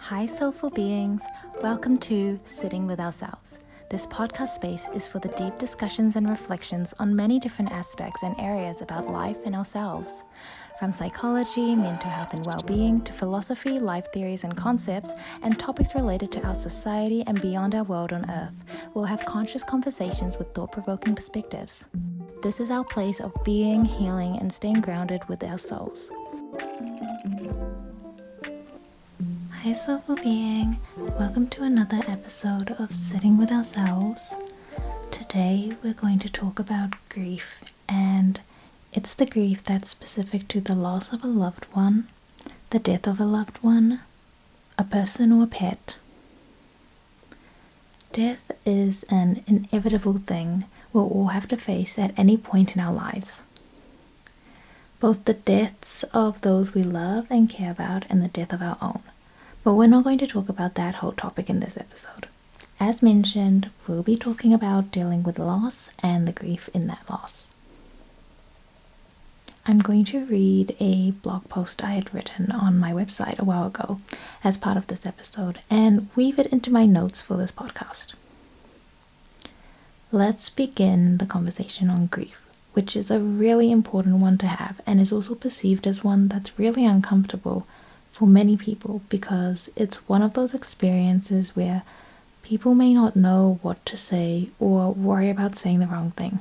Hi, soulful beings. Welcome to Sitting with Ourselves. This podcast space is for the deep discussions and reflections on many different aspects and areas about life and ourselves. From psychology, mental health and well-being, to philosophy, life theories and concepts, and topics related to our society and beyond our world on Earth, we'll have conscious conversations with thought-provoking perspectives. This is our place of being, healing, and staying grounded with our souls. Hi, soulful being. Welcome to another episode of Sitting with Ourselves. Today we're going to talk about grief, and it's the grief that's specific to the loss of a loved one, the death of a loved one, a person or a pet. Death is an inevitable thing we'll all have to face at any point in our lives. Both the deaths of those we love and care about and the death of our own. But we're not going to talk about that whole topic in this episode. As mentioned, we'll be talking about dealing with loss and the grief in that loss. I'm going to read a blog post I had written on my website a while ago as part of this episode and weave it into my notes for this podcast. Let's begin the conversation on grief, which is a really important one to have and is also perceived as one that's really uncomfortable for many people because it's one of those experiences where people may not know what to say or worry about saying the wrong thing.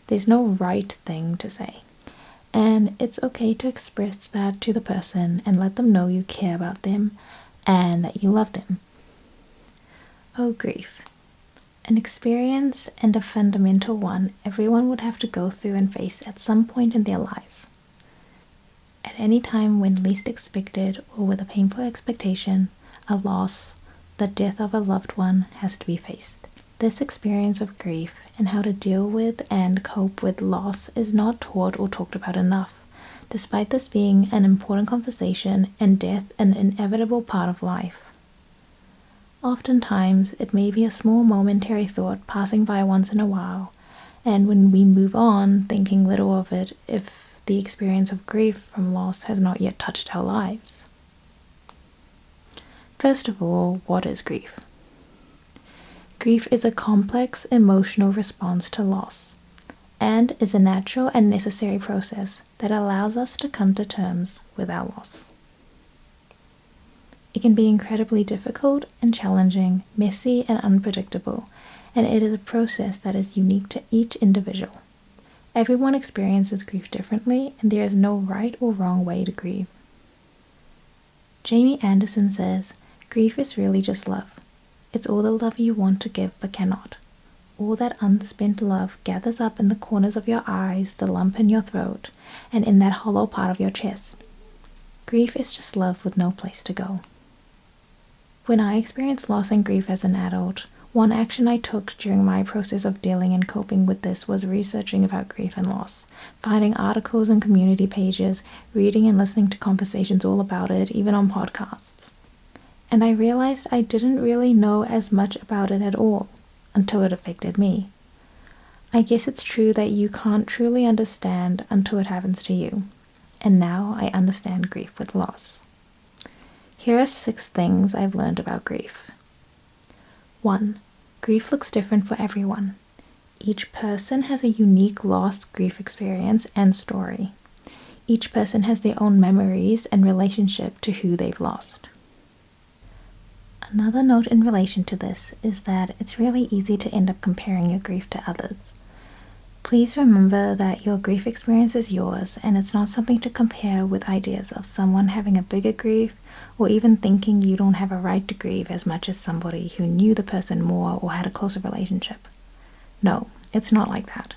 There's no right thing to say, and it's okay to express that to the person and let them know you care about them and that you love them. Oh, grief. An experience and a fundamental one everyone would have to go through and face at some point in their lives. At any time when least expected or with a painful expectation, a loss, the death of a loved one has to be faced. This experience of grief and how to deal with and cope with loss is not taught or talked about enough, despite this being an important conversation and death an inevitable part of life. Oftentimes, it may be a small momentary thought passing by once in a while, and when we move on, thinking little of it if the experience of grief from loss has not yet touched our lives. First of all, what is grief? Grief is a complex emotional response to loss, and is a natural and necessary process that allows us to come to terms with our loss. It can be incredibly difficult and challenging, messy and unpredictable, and it is a process that is unique to each individual. Everyone experiences grief differently, and there is no right or wrong way to grieve. Jamie Anderson says, "Grief is really just love. It's all the love you want to give but cannot. All that unspent love gathers up in the corners of your eyes, the lump in your throat, and in that hollow part of your chest. Grief is just love with no place to go." When I experienced loss and grief as an adult, one action I took during my process of dealing and coping with this was researching about grief and loss, finding articles and community pages, reading and listening to conversations all about it, even on podcasts. And I realized I didn't really know as much about it at all until it affected me. I guess it's true that you can't truly understand until it happens to you, and now I understand grief with loss. Here are 6 things I've learned about grief. 1. Grief looks different for everyone. Each person has a unique loss grief experience and story. Each person has their own memories and relationship to who they've lost. Another note in relation to this is that it's really easy to end up comparing your grief to others. Please remember that your grief experience is yours, and it's not something to compare with ideas of someone having a bigger grief or even thinking you don't have a right to grieve as much as somebody who knew the person more or had a closer relationship. No, it's not like that.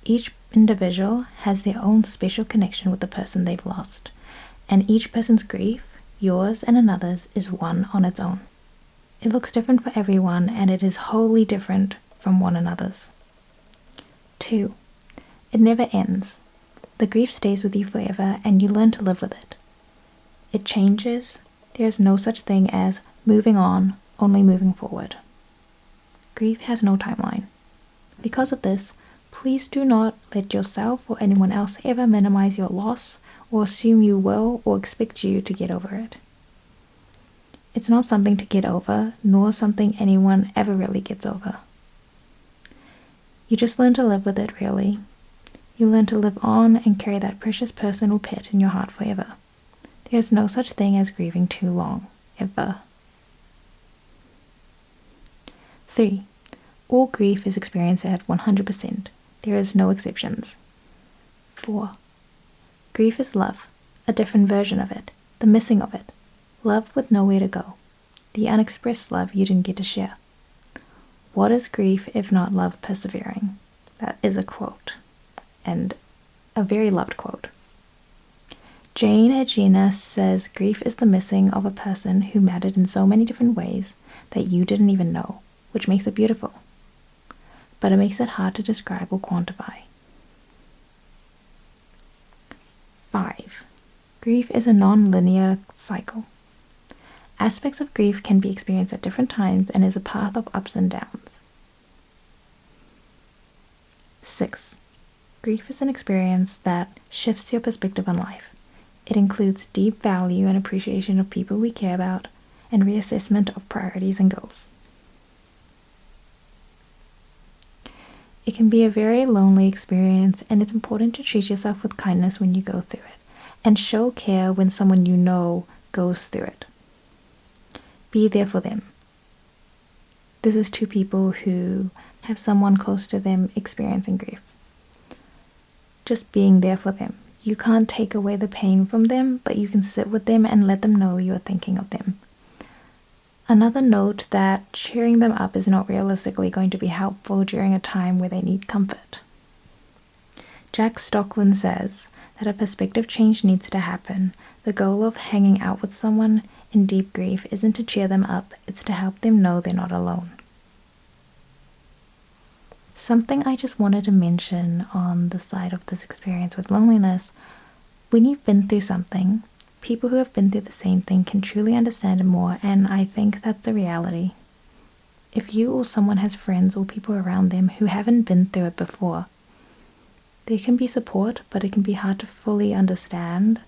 Each individual has their own special connection with the person they've lost, and each person's grief, yours and another's, is one on its own. It looks different for everyone, and it is wholly different from one another's. 2. It never ends. The grief stays with you forever, and you learn to live with it. It changes. There is no such thing as moving on, only moving forward. Grief has no timeline. Because of this, please do not let yourself or anyone else ever minimize your loss or assume you will or expect you to get over it. It's not something to get over, nor something anyone ever really gets over. You just learn to live with it, really. You learn to live on and carry that precious person or pet in your heart forever. There is no such thing as grieving too long, ever. 3. All grief is experienced at 100%. There is no exceptions. 4. Grief is love, a different version of it, the missing of it. Love with nowhere to go. The unexpressed love you didn't get to share. What is grief if not love persevering? That is a quote, and a very loved quote. Jane Agena says grief is the missing of a person who mattered in so many different ways that you didn't even know, which makes it beautiful. But it makes it hard to describe or quantify. 5. Grief is a non-linear cycle. Aspects of grief can be experienced at different times and is a path of ups and downs. 6. Grief is an experience that shifts your perspective on life. It includes deep value and appreciation of people we care about and reassessment of priorities and goals. It can be a very lonely experience, and it's important to treat yourself with kindness when you go through it, and show care when someone you know goes through it. Be there for them. This is to people who have someone close to them experiencing grief. Just being there for them. You can't take away the pain from them, but you can sit with them and let them know you are thinking of them. Another note that cheering them up is not realistically going to be helpful during a time where they need comfort. Jack Stockland says that a perspective change needs to happen. The goal of hanging out with someone in deep grief isn't to cheer them up, it's to help them know they're not alone. Something I just wanted to mention on the side of this experience with loneliness, when you've been through something, people who have been through the same thing can truly understand it more, and I think that's the reality. If you or someone has friends or people around them who haven't been through it before, there can be support, but it can be hard to fully understand,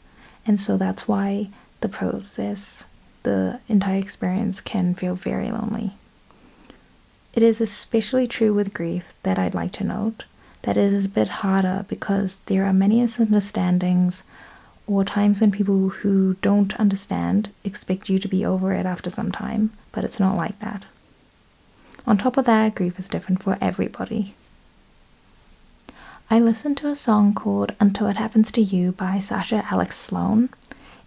and so that's why the process, the entire experience can feel very lonely. It is especially true with grief that I'd like to note that it is a bit harder because there are many misunderstandings or times when people who don't understand expect you to be over it after some time, but it's not like that. On top of that, grief is different for everybody. I listened to a song called Until It Happens to You by Sasha Alex Sloan.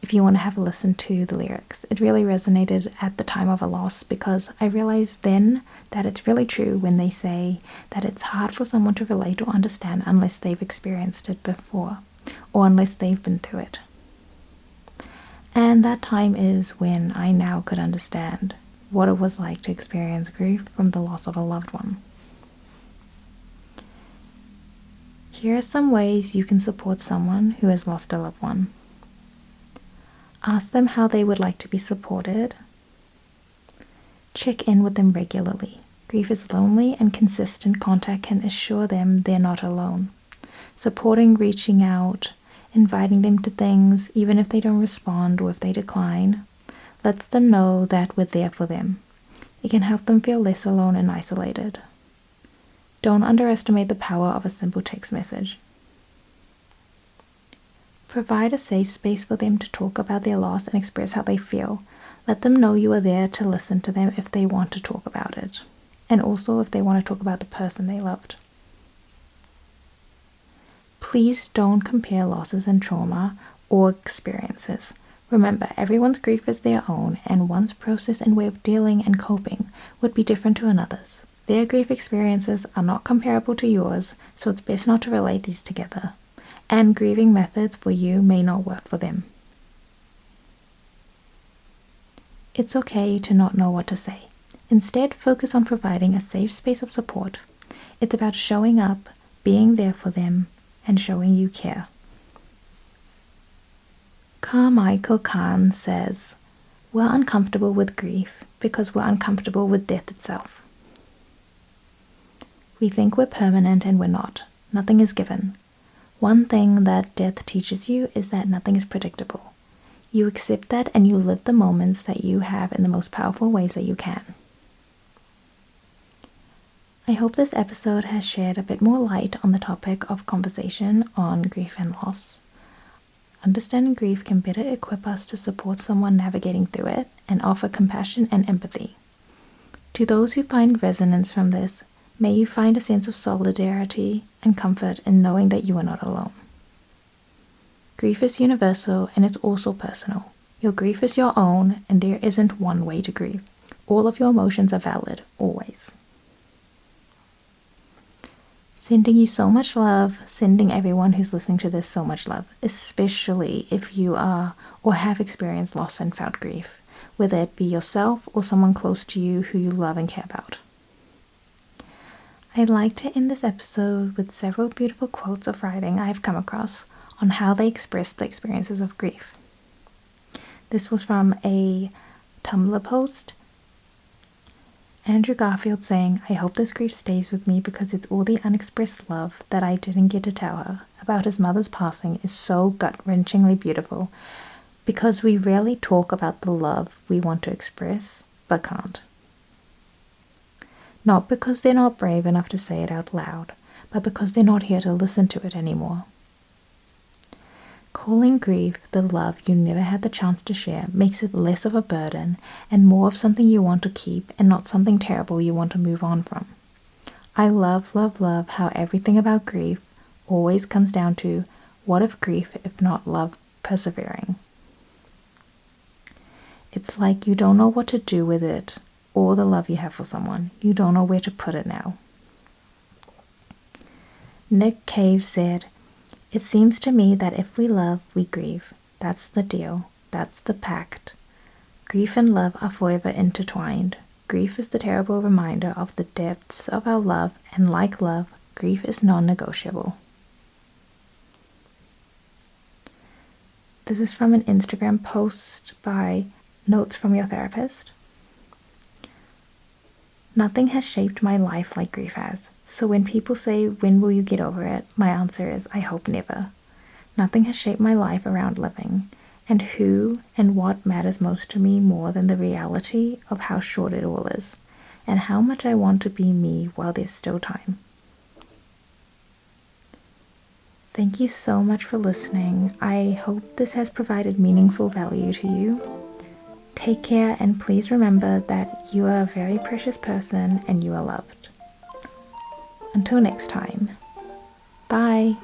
If you want to have a listen to the lyrics, it really resonated at the time of a loss because I realized then that it's really true when they say that it's hard for someone to relate or understand unless they've experienced it before or unless they've been through it. And that time is when I now could understand what it was like to experience grief from the loss of a loved one. Here are some ways you can support someone who has lost a loved one. Ask them how they would like to be supported. Check in with them regularly. Grief is lonely, and consistent contact can assure them they're not alone. Supporting, reaching out, inviting them to things, even if they don't respond or if they decline, lets them know that we're there for them. It can help them feel less alone and isolated. Don't underestimate the power of a simple text message. Provide a safe space for them to talk about their loss and express how they feel. Let them know you are there to listen to them if they want to talk about it, and also if they want to talk about the person they loved. Please don't compare losses and trauma or experiences. Remember, everyone's grief is their own, and one's process and way of dealing and coping would be different to another's. Their grief experiences are not comparable to yours, so it's best not to relate these together. And grieving methods for you may not work for them. It's okay to not know what to say. Instead, focus on providing a safe space of support. It's about showing up, being there for them, and showing you care. Carmichael Kahn says, "We're uncomfortable with grief because we're uncomfortable with death itself. We think we're permanent and we're not. Nothing is given. One thing that death teaches you is that nothing is predictable. You accept that and you live the moments that you have in the most powerful ways that you can. I hope this episode has shed a bit more light on the topic of conversation on grief and loss. Understanding grief can better equip us to support someone navigating through it and offer compassion and empathy. To those who find resonance from this, may you find a sense of solidarity and comfort in knowing that you are not alone. Grief is universal and it's also personal. Your grief is your own and there isn't one way to grieve. All of your emotions are valid, always. Sending you so much love, sending everyone who's listening to this so much love, especially if you are or have experienced loss and felt grief, whether it be yourself or someone close to you who you love and care about. I'd like to end this episode with several beautiful quotes of writing I've come across on how they express the experiences of grief. This was from a Tumblr post. Andrew Garfield saying, "I hope this grief stays with me because it's all the unexpressed love that I didn't get to tell her about his mother's passing is so gut-wrenchingly beautiful because we rarely talk about the love we want to express but can't. Not because they're not brave enough to say it out loud, but because they're not here to listen to it anymore. Calling grief the love you never had the chance to share makes it less of a burden and more of something you want to keep and not something terrible you want to move on from. I love, love, love how everything about grief always comes down to what if grief if not love persevering. It's like you don't know what to do with it or the love you have for someone. You don't know where to put it now." Nick Cave said, "It seems to me that if we love, we grieve. That's the deal. That's the pact. Grief and love are forever intertwined. Grief is the terrible reminder of the depths of our love, and like love, grief is non-negotiable." This is from an Instagram post by Notes from Your Therapist. "Nothing has shaped my life like grief has. So when people say, 'When will you get over it?' my answer is, I hope never. Nothing has shaped my life around living, and who and what matters most to me more than the reality of how short it all is, and how much I want to be me while there's still time." Thank you so much for listening. I hope this has provided meaningful value to you. Take care and please remember that you are a very precious person and you are loved. Until next time. Bye.